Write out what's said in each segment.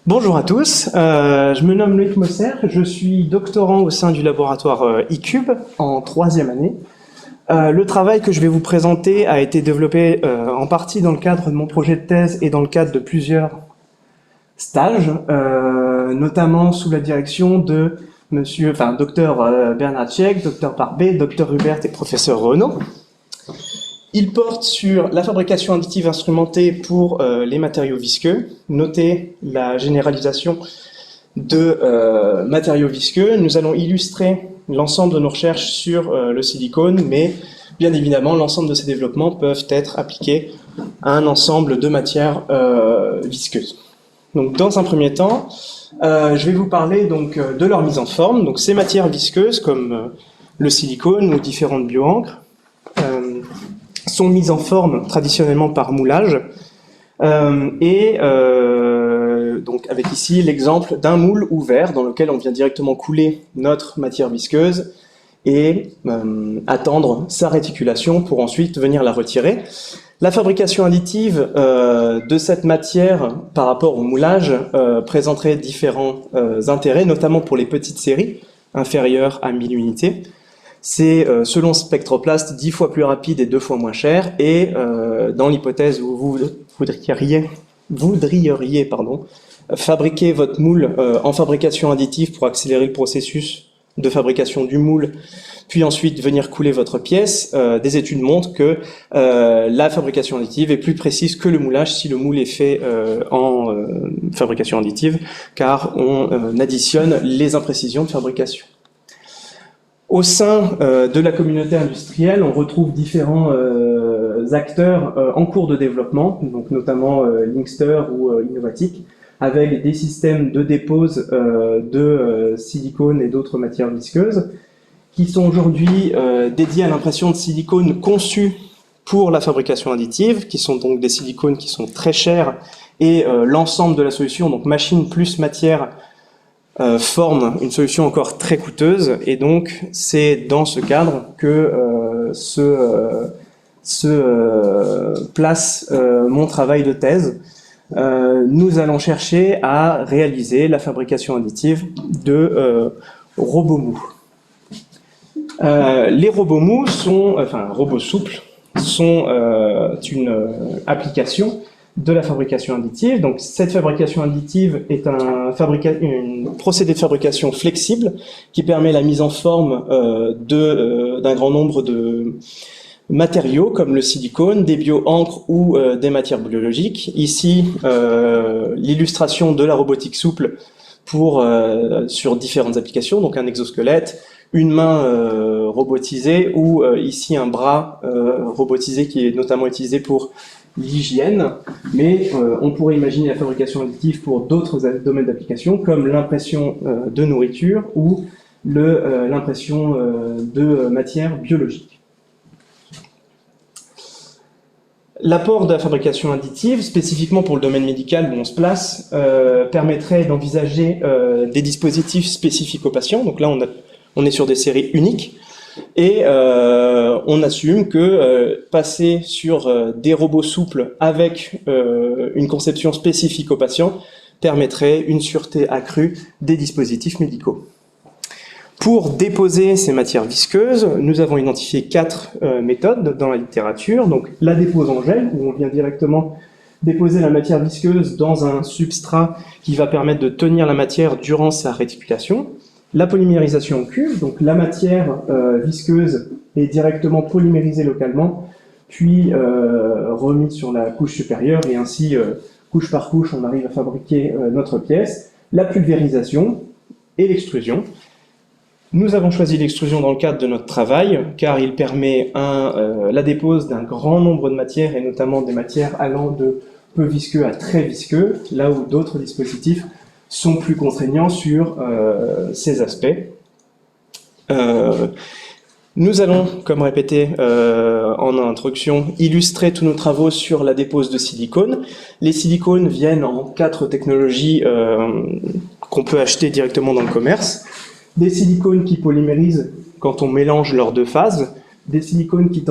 Bonjour à tous, je me nomme Loïc Mosser, je suis doctorant au sein du laboratoire eCube en 3e année. Le travail que je vais vous présenter a été développé en partie dans le cadre de mon projet de thèse et dans le cadre de plusieurs stages, notamment sous la direction de Dr Bernard Tchèque, Dr Barbet, Dr Hubert et Professeur Renaud. Il porte sur la fabrication additive instrumentée pour les matériaux visqueux. Notez la généralisation de matériaux visqueux. Nous allons illustrer l'ensemble de nos recherches sur le silicone, mais bien évidemment, l'ensemble de ces développements peuvent être appliqués à un ensemble de matières visqueuses. Donc, dans un premier temps, je vais vous parler donc de leur mise en forme. Donc, ces matières visqueuses, comme le silicone ou différentes bioencres, sont mises en forme traditionnellement par moulage, donc avec ici l'exemple d'un moule ouvert dans lequel on vient directement couler notre matière visqueuse et attendre sa réticulation pour ensuite venir la retirer. La fabrication additive de cette matière par rapport au moulage présenterait différents intérêts, notamment pour les petites séries inférieures à 1000 unités. C'est, selon Spectroplast, 10 fois plus rapide et 2 fois moins cher. Et dans l'hypothèse où vous voudriez fabriquer votre moule en fabrication additive pour accélérer le processus de fabrication du moule, puis ensuite venir couler votre pièce, des études montrent que la fabrication additive est plus précise que le moulage si le moule est fait en fabrication additive, car on additionne les imprécisions de fabrication. Au sein de la communauté industrielle, on retrouve différents acteurs en cours de développement, donc notamment Linkster ou Innovatic, avec des systèmes de dépose de silicone et d'autres matières visqueuses, qui sont aujourd'hui dédiés à l'impression de silicone conçus pour la fabrication additive, qui sont donc des silicones qui sont très chers, et l'ensemble de la solution, donc machine plus matière, forme une solution encore très coûteuse, et donc c'est dans ce cadre que place mon travail de thèse. Nous allons chercher à réaliser la fabrication additive de robots mous. Les robots mous robots souples, sont une application de la fabrication additive. Donc cette fabrication additive est un procédé de fabrication flexible qui permet la mise en forme d'un grand nombre de matériaux comme le silicone, des bioencres ou des matières biologiques. Ici, l'illustration de la robotique souple sur différentes applications, donc un exosquelette, une main robotisée ou ici un bras robotisé qui est notamment utilisé pour l'hygiène, mais on pourrait imaginer la fabrication additive pour d'autres domaines d'application comme l'impression de nourriture ou l'impression de matières biologiques. L'apport de la fabrication additive, spécifiquement pour le domaine médical où on se place, permettrait d'envisager des dispositifs spécifiques aux patients. Donc là, on est sur des séries uniques. Et on assume que passer sur des robots souples avec une conception spécifique aux patients permettrait une sûreté accrue des dispositifs médicaux. Pour déposer ces matières visqueuses, nous avons identifié 4 méthodes dans la littérature. Donc la dépose en gel, où on vient directement déposer la matière visqueuse dans un substrat qui va permettre de tenir la matière durant sa réticulation. La polymérisation en cuve, donc la matière visqueuse est directement polymérisée localement, puis remise sur la couche supérieure, et ainsi, couche par couche, on arrive à fabriquer notre pièce. La pulvérisation et l'extrusion. Nous avons choisi l'extrusion dans le cadre de notre travail, car il permet la dépose d'un grand nombre de matières, et notamment des matières allant de peu visqueux à très visqueux, là où d'autres dispositifs sont plus contraignants sur ces aspects. Nous allons, comme répété en introduction, illustrer tous nos travaux sur la dépose de silicone. Les silicones viennent en 4 technologies qu'on peut acheter directement dans le commerce. Des silicones qui polymérisent quand on mélange leurs 2 phases, des silicones qui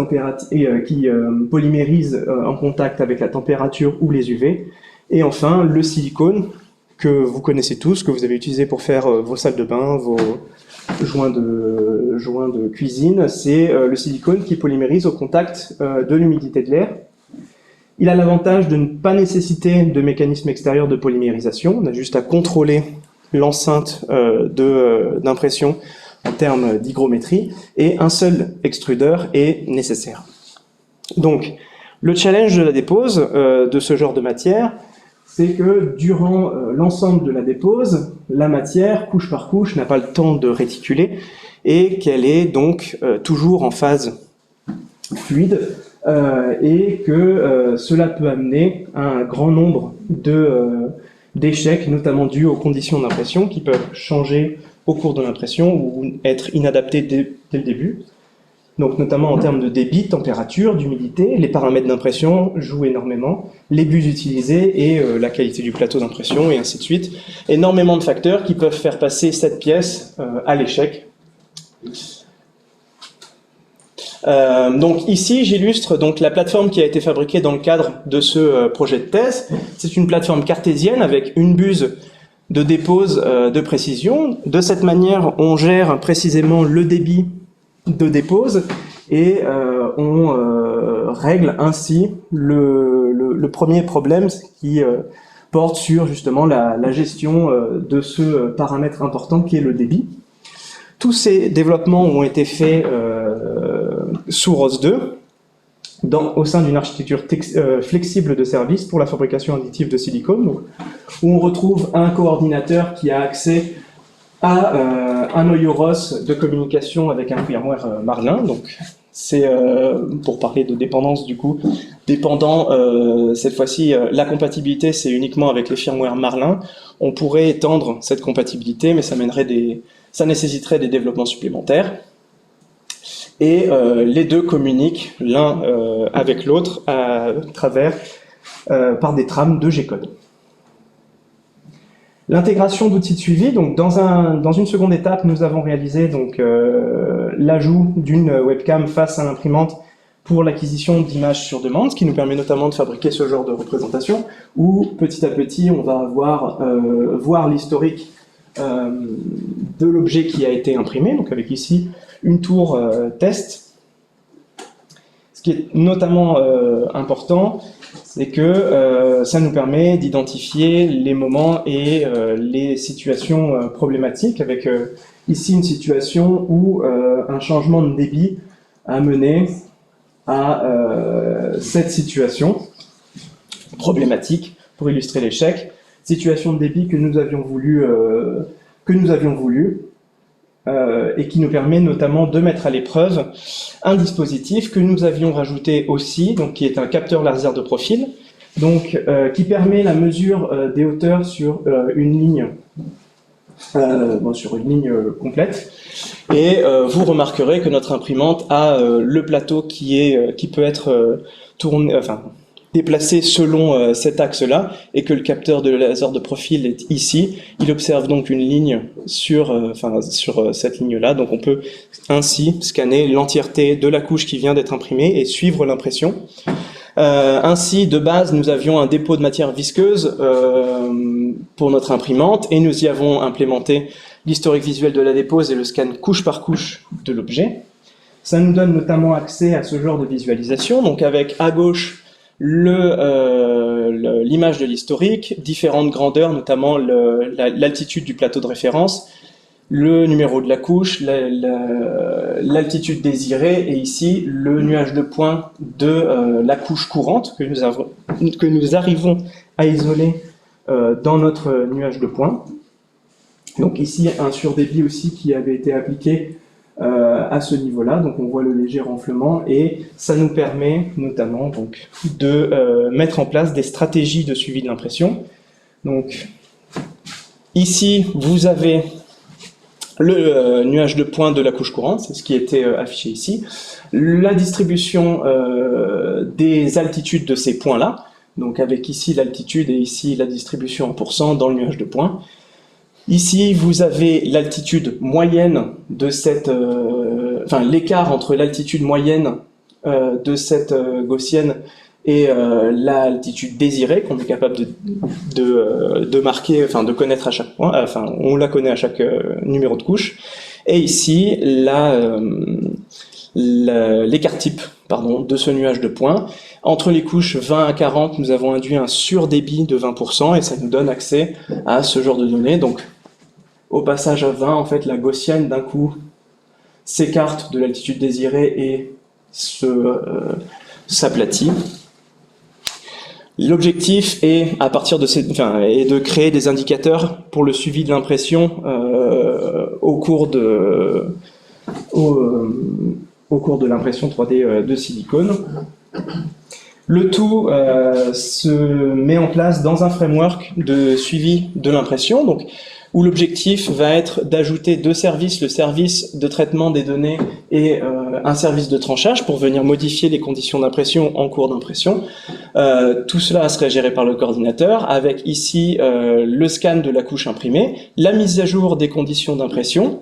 polymérisent en contact avec la température ou les UV, et enfin le silicone que vous connaissez tous, que vous avez utilisé pour faire vos salles de bain, vos joints de cuisine. C'est le silicone qui polymérise au contact de l'humidité de l'air. Il a l'avantage de ne pas nécessiter de mécanisme extérieur de polymérisation. On a juste à contrôler l'enceinte d'impression en termes d'hygrométrie, et un seul extrudeur est nécessaire. Donc, le challenge de la dépose de ce genre de matière, c'est que durant l'ensemble de la dépose, la matière, couche par couche, n'a pas le temps de réticuler, et qu'elle est donc toujours en phase fluide, et que cela peut amener un grand nombre d'échecs, notamment dus aux conditions d'impression, qui peuvent changer au cours de l'impression ou être inadaptés dès le début. Donc notamment en termes de débit, température, d'humidité, les paramètres d'impression jouent énormément, les bus utilisés et la qualité du plateau d'impression, et ainsi de suite. Énormément de facteurs qui peuvent faire passer cette pièce à l'échec. Donc ici, j'illustre donc la plateforme qui a été fabriquée dans le cadre de ce projet de thèse. C'est une plateforme cartésienne avec une buse de dépose de précision. De cette manière, on gère précisément le débit de dépose et on règle ainsi le premier problème qui porte sur justement la gestion de ce paramètre important qui est le débit. Tous ces développements ont été faits sous ROS 2 au sein d'une architecture flexible de services pour la fabrication additive de silicone, donc, où on retrouve un coordinateur qui a accès à un noyau ROS de communication avec un firmware Marlin. Donc c'est pour parler de dépendance du coup, dépendant cette fois-ci la compatibilité c'est uniquement avec les firmware Marlin. On pourrait étendre cette compatibilité, mais ça nécessiterait des développements supplémentaires. Et les deux communiquent l'un avec l'autre à travers par des trames de G-code. L'intégration d'outils de suivi, donc dans une seconde étape, nous avons réalisé donc l'ajout d'une webcam face à l'imprimante pour l'acquisition d'images sur demande, ce qui nous permet notamment de fabriquer ce genre de représentation, où petit à petit on va voir l'historique de l'objet qui a été imprimé, donc avec ici une tour test. Ce qui est notamment important, c'est que ça nous permet d'identifier les moments et les situations problématiques, avec ici une situation où un changement de débit a mené à cette situation problématique pour illustrer l'échec. Situation de débit que nous avions voulu et qui nous permet notamment de mettre à l'épreuve un dispositif que nous avions rajouté aussi, donc qui est un capteur laser de profil, donc qui permet la mesure des hauteurs sur une ligne complète. Et vous remarquerez que notre imprimante a le plateau qui peut être déplacé selon cet axe-là, et que le capteur de laser de profil est ici. Il observe donc une ligne sur cette ligne-là, donc on peut ainsi scanner l'entièreté de la couche qui vient d'être imprimée et suivre l'impression. Ainsi, de base, nous avions un dépôt de matière visqueuse pour notre imprimante, et nous y avons implémenté l'historique visuel de la dépose et le scan couche par couche de l'objet. Ça nous donne notamment accès à ce genre de visualisation, donc avec à gauche l'image de l'historique, différentes grandeurs, notamment l'altitude du plateau de référence, le numéro de la couche, l'altitude désirée, et ici le nuage de points de la couche courante que nous arrivons à isoler dans notre nuage de points. Donc ici un surdébit aussi qui avait été appliqué à ce niveau-là, donc on voit le léger renflement, et ça nous permet notamment donc de mettre en place des stratégies de suivi de l'impression. Donc ici vous avez le nuage de points de la couche courante, c'est ce qui était affiché ici, la distribution des altitudes de ces points-là, donc avec ici l'altitude et ici la distribution en pourcent dans le nuage de points. Ici, vous avez l'altitude moyenne de cette, l'écart entre l'altitude moyenne de cette gaussienne et l'altitude désirée qu'on est capable de marquer, enfin de connaître à chaque point, enfin on la connaît à chaque numéro de couche. Et ici l'écart type de ce nuage de points. Entre les couches 20 à 40, nous avons induit un surdébit de 20% et ça nous donne accès à ce genre de données. Donc au passage à 20, en fait, la gaussienne d'un coup s'écarte de l'altitude désirée et s'aplatit. L'objectif est, à partir de est de créer des indicateurs pour le suivi de l'impression au cours de l'impression 3D de silicone. Le tout se met en place dans un framework de suivi de l'impression, donc où l'objectif va être d'ajouter deux services, le service de traitement des données et un service de tranchage pour venir modifier les conditions d'impression en cours d'impression. Tout cela serait géré par le coordinateur, avec ici le scan de la couche imprimée, la mise à jour des conditions d'impression,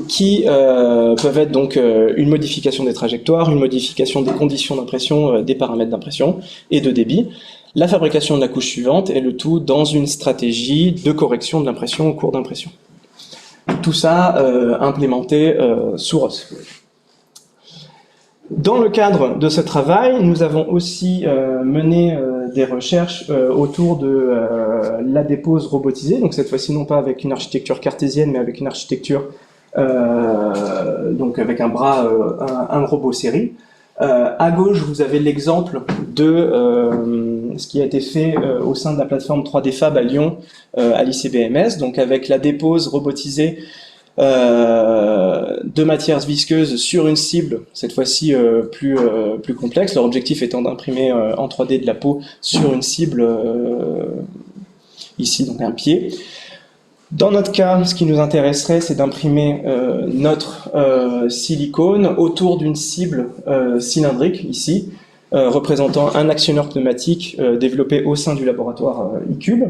qui peuvent être donc une modification des trajectoires, une modification des conditions d'impression, des paramètres d'impression et de débit, la fabrication de la couche suivante et le tout dans une stratégie de correction de l'impression au cours d'impression. Tout ça implémenté sous ROS. Dans le cadre de ce travail, nous avons aussi mené des recherches autour de la dépose robotisée, donc cette fois-ci non pas avec une architecture cartésienne, mais avec une architecture donc avec un bras, un robot série. À gauche, vous avez l'exemple de ce qui a été fait au sein de la plateforme 3D Fab à Lyon, à l'ICBMS, donc avec la dépose robotisée de matières visqueuses sur une cible, cette fois-ci plus complexe. Leur objectif étant d'imprimer en 3D de la peau sur une cible, ici donc un pied. Dans notre cas, ce qui nous intéresserait, c'est d'imprimer notre silicone autour d'une cible cylindrique, ici, représentant un actionneur pneumatique développé au sein du laboratoire iCube.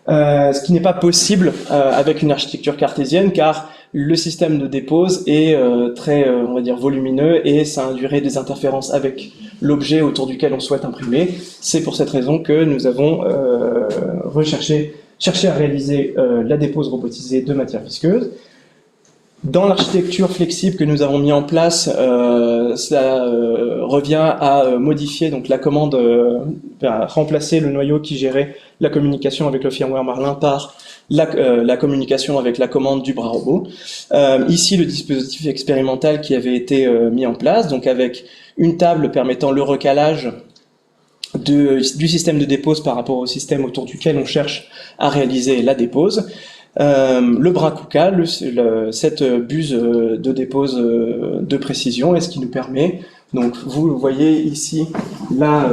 Ce qui n'est pas possible avec une architecture cartésienne, car le système de dépose est très, on va dire, volumineux et ça induirait des interférences avec l'objet autour duquel on souhaite imprimer. C'est pour cette raison que nous avons cherché à réaliser la dépose robotisée de matières visqueuses. Dans l'architecture flexible que nous avons mis en place, ça revient à modifier donc la commande, à remplacer le noyau qui gérait la communication avec le firmware Marlin par la communication avec la commande du bras robot. Ici, le dispositif expérimental qui avait été mis en place, donc avec une table permettant le recalage du système de dépose par rapport au système autour duquel on cherche à réaliser la dépose. Le bras KUKA, cette buse de dépose de précision, et ce qui nous permet, donc vous voyez ici la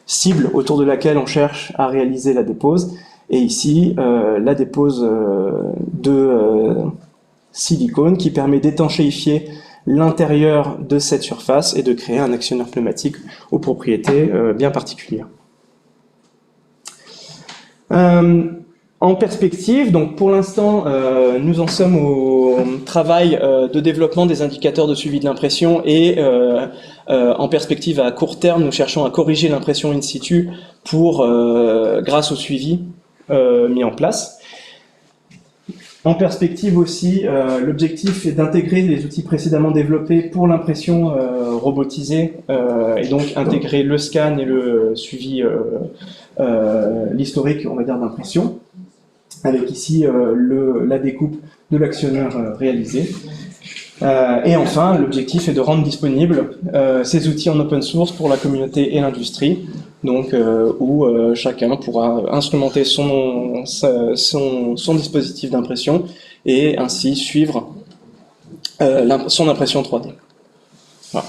cible autour de laquelle on cherche à réaliser la dépose, et ici la dépose de silicone qui permet d'étanchéifier l'intérieur de cette surface et de créer un actionneur pneumatique aux propriétés bien particulières. En perspective, donc pour l'instant, nous en sommes au travail de développement des indicateurs de suivi de l'impression et en perspective à court terme, nous cherchons à corriger l'impression in situ grâce au suivi mis en place. En perspective aussi, l'objectif est d'intégrer les outils précédemment développés pour l'impression robotisée et donc intégrer le scan et le suivi, l'historique, on va dire, d'impression, avec ici la découpe de l'actionneur réalisé. Et enfin, l'objectif est de rendre disponibles ces outils en open source pour la communauté et l'industrie, donc où chacun pourra instrumenter son dispositif d'impression et ainsi suivre son impression 3D. Voilà.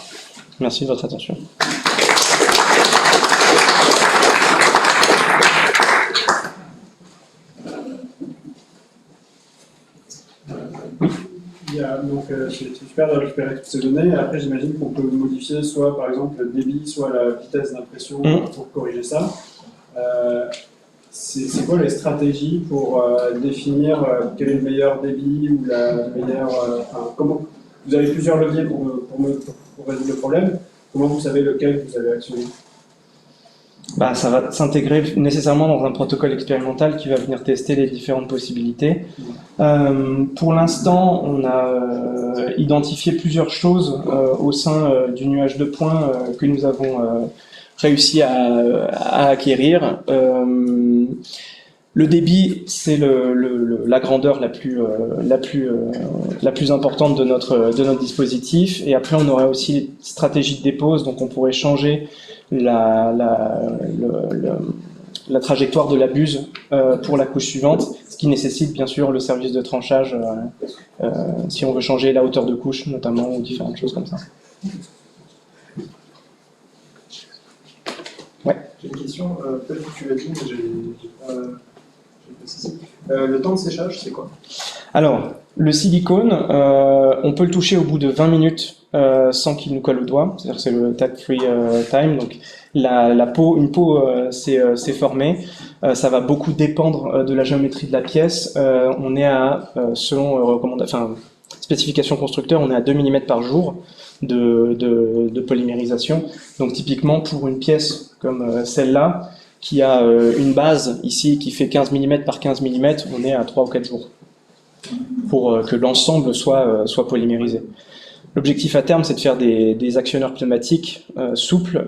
Merci de votre attention. Donc c'est super de récupérer toutes ces données. Après, j'imagine qu'on peut modifier soit par exemple le débit, soit la vitesse d'impression pour corriger ça. C'est quoi les stratégies pour définir quel est le meilleur débit ou la meilleure... comment vous avez plusieurs leviers pour résoudre le problème. comment vous savez lequel vous allez actionner? Bah, ça va s'intégrer nécessairement dans un protocole expérimental qui va venir tester les différentes possibilités. Pour l'instant, on a identifié plusieurs choses au sein du nuage de points que nous avons réussi à acquérir. Le débit, c'est la grandeur la plus importante de notre dispositif. Et après, on aurait aussi les stratégies de dépose, donc on pourrait changer la trajectoire de la buse pour la couche suivante, ce qui nécessite bien sûr le service de tranchage si on veut changer la hauteur de couche notamment ou différentes choses comme ça. Ouais. J'ai une question, peut-être que tu l'as dit, mais j'ai pas précisé. Le temps de séchage, c'est quoi? Alors, le silicone, on peut le toucher au bout de 20 minutes sans qu'il nous colle au doigt, c'est-à-dire c'est le tag-free time, donc une peau s'est formée, ça va beaucoup dépendre de la géométrie de la pièce, on est à, selon spécification constructeur, on est à 2 mm par jour de polymérisation, donc typiquement pour une pièce comme celle-là, qui a une base ici qui fait 15 mm par 15 mm, on est à 3 ou 4 jours pour que l'ensemble soit polymérisé. L'objectif à terme, c'est de faire des actionneurs pneumatiques souples,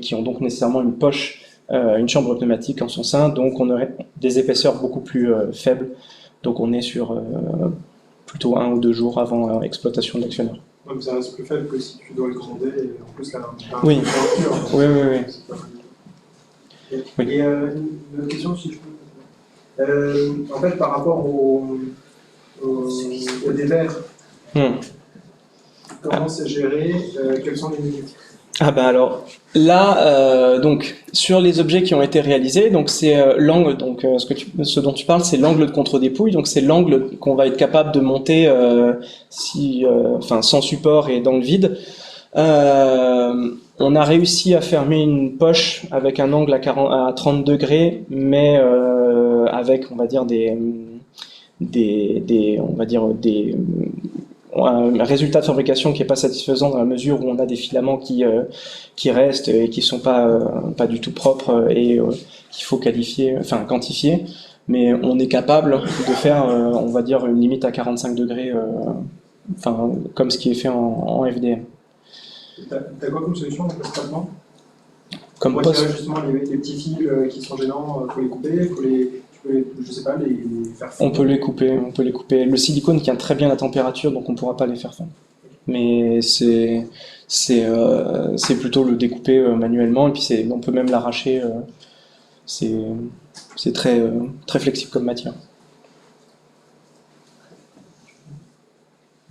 qui ont donc nécessairement une poche, une chambre pneumatique en son sein, donc on aurait des épaisseurs beaucoup plus faibles, donc on est sur plutôt 1 ou 2 jours avant exploitation de l'actionneur. Donc ça reste plus faible que si tu dois le gronder, et en plus la oui. Oui. Et une autre question, si je peux. En fait, par rapport au dévers, comment c'est géré? Quelles sont les limites? Ah ben alors là, donc sur les objets qui ont été réalisés, donc c'est l'angle, donc ce dont tu parles, c'est l'angle de contre-dépouille, donc c'est l'angle qu'on va être capable de monter sans support et dans le vide. On a réussi à fermer une poche avec un angle à 30 degrés, mais avec, on va dire, un résultat de fabrication qui n'est pas satisfaisant dans la mesure où on a des filaments qui restent et qui ne sont pas du tout propres et qu'il faut quantifier. Mais on est capable de faire, on va dire, une limite à 45 degrés, comme ce qui est fait en FDM. T'as quoi comme solution de post-traitement? Comme pour retirer justement les petits fils qui sont gênants, faut les couper, je sais pas, les faire fondre. On peut les couper. Le silicone tient très bien la température, donc on ne pourra pas les faire fondre. Mais c'est plutôt le découper manuellement, et puis on peut même l'arracher. C'est très flexible comme matière.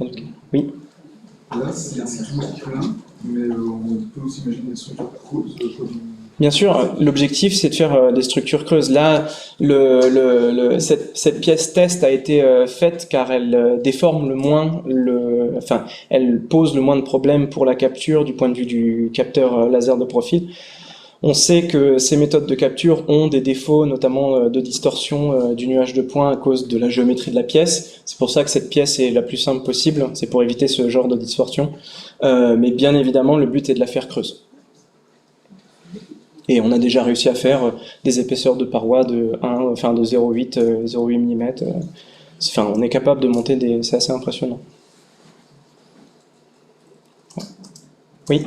Oui. Là, c'est toujours plein, mais on peut aussi imaginer des structures creuses. Bien sûr, l'objectif c'est de faire des structures creuses. Là, cette pièce test a été faite car elle déforme le moins, elle pose le moins de problèmes pour la capture du point de vue du capteur laser de profil. On sait que ces méthodes de capture ont des défauts, notamment de distorsion du nuage de points à cause de la géométrie de la pièce. C'est pour ça que cette pièce est la plus simple possible, c'est pour éviter ce genre de distorsion. Mais bien évidemment, le but est de la faire creuse. Et on a déjà réussi à faire des épaisseurs de parois de 0,8 mm. On est capable de monter c'est assez impressionnant. Oui.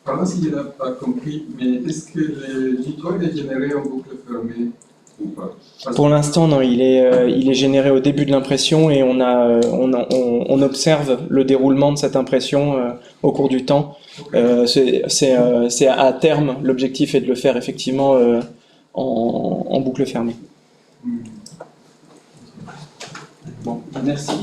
Pardon si je n'ai pas compris, mais est-ce que le liquide est généré en boucle fermée ou pas? Pour l'instant, non, il est généré au début de l'impression et on observe le déroulement de cette impression au cours du temps. C'est à terme, l'objectif est de le faire effectivement en boucle fermée. Bon, merci.